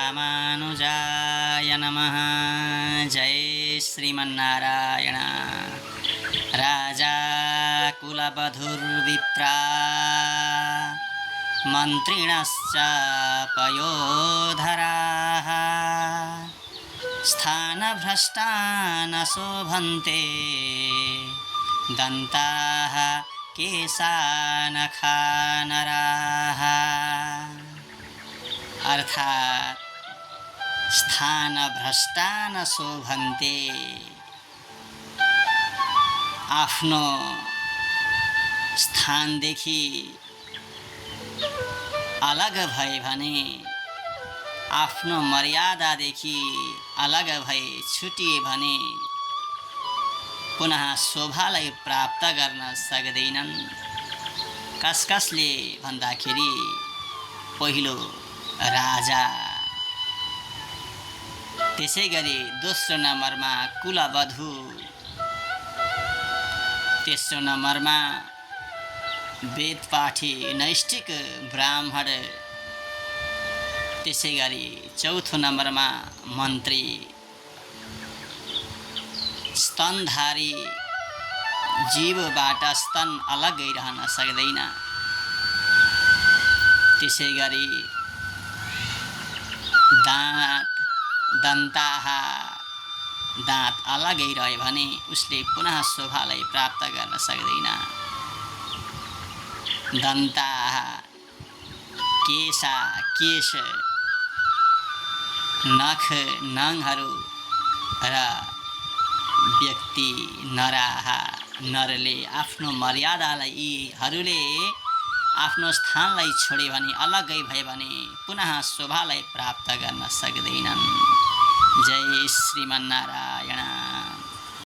रामानुजाय नमः। जय श्रीमन्नारायण। राजा कुलवधुर्विप्रा मन्त्रिणश्च पयोधराः स्थानभ्रष्टा न शोभन्ते दन्ताः केशानखानराः। अर्थात् स्थानभ्रष्टा न शोभन्ते, आफ्नो स्थानदेखि अलग भए भने, आफ्नो मर्यादादेखि अलग भए छुटिए भने पुनः शोभालाई प्राप्त गर्न सक्दैनन्। कसले भन्दाखेरि पहिलो राजा, त्यसैगरी दोस्रो नम्बरमा कुलवधु, तेस्रो नम्बरमा वेदपाठी नैष्ठिक ब्राह्मण, त्यसैगरी चौथो नम्बरमा मन्त्री। स्तनधारी जीवबाट स्तन अलग्गै रहन सक्दैन। त्यसैगरी दन्ताः, दाँत अलग्गै रह्यो भने उसले पुनः शोभालाई प्राप्त गर्न सक्दैन। दन्ताः केश, नख, नङहरू र व्यक्ति नराः, नरले आफ्नो मर्यादालाई, यीहरूले आफ्नो स्थानलाई छोड्यो भने, अलग्गै भए भने पुनः शोभालाई प्राप्त गर्न सक्दैनन्। जय श्रीमन्नारायण।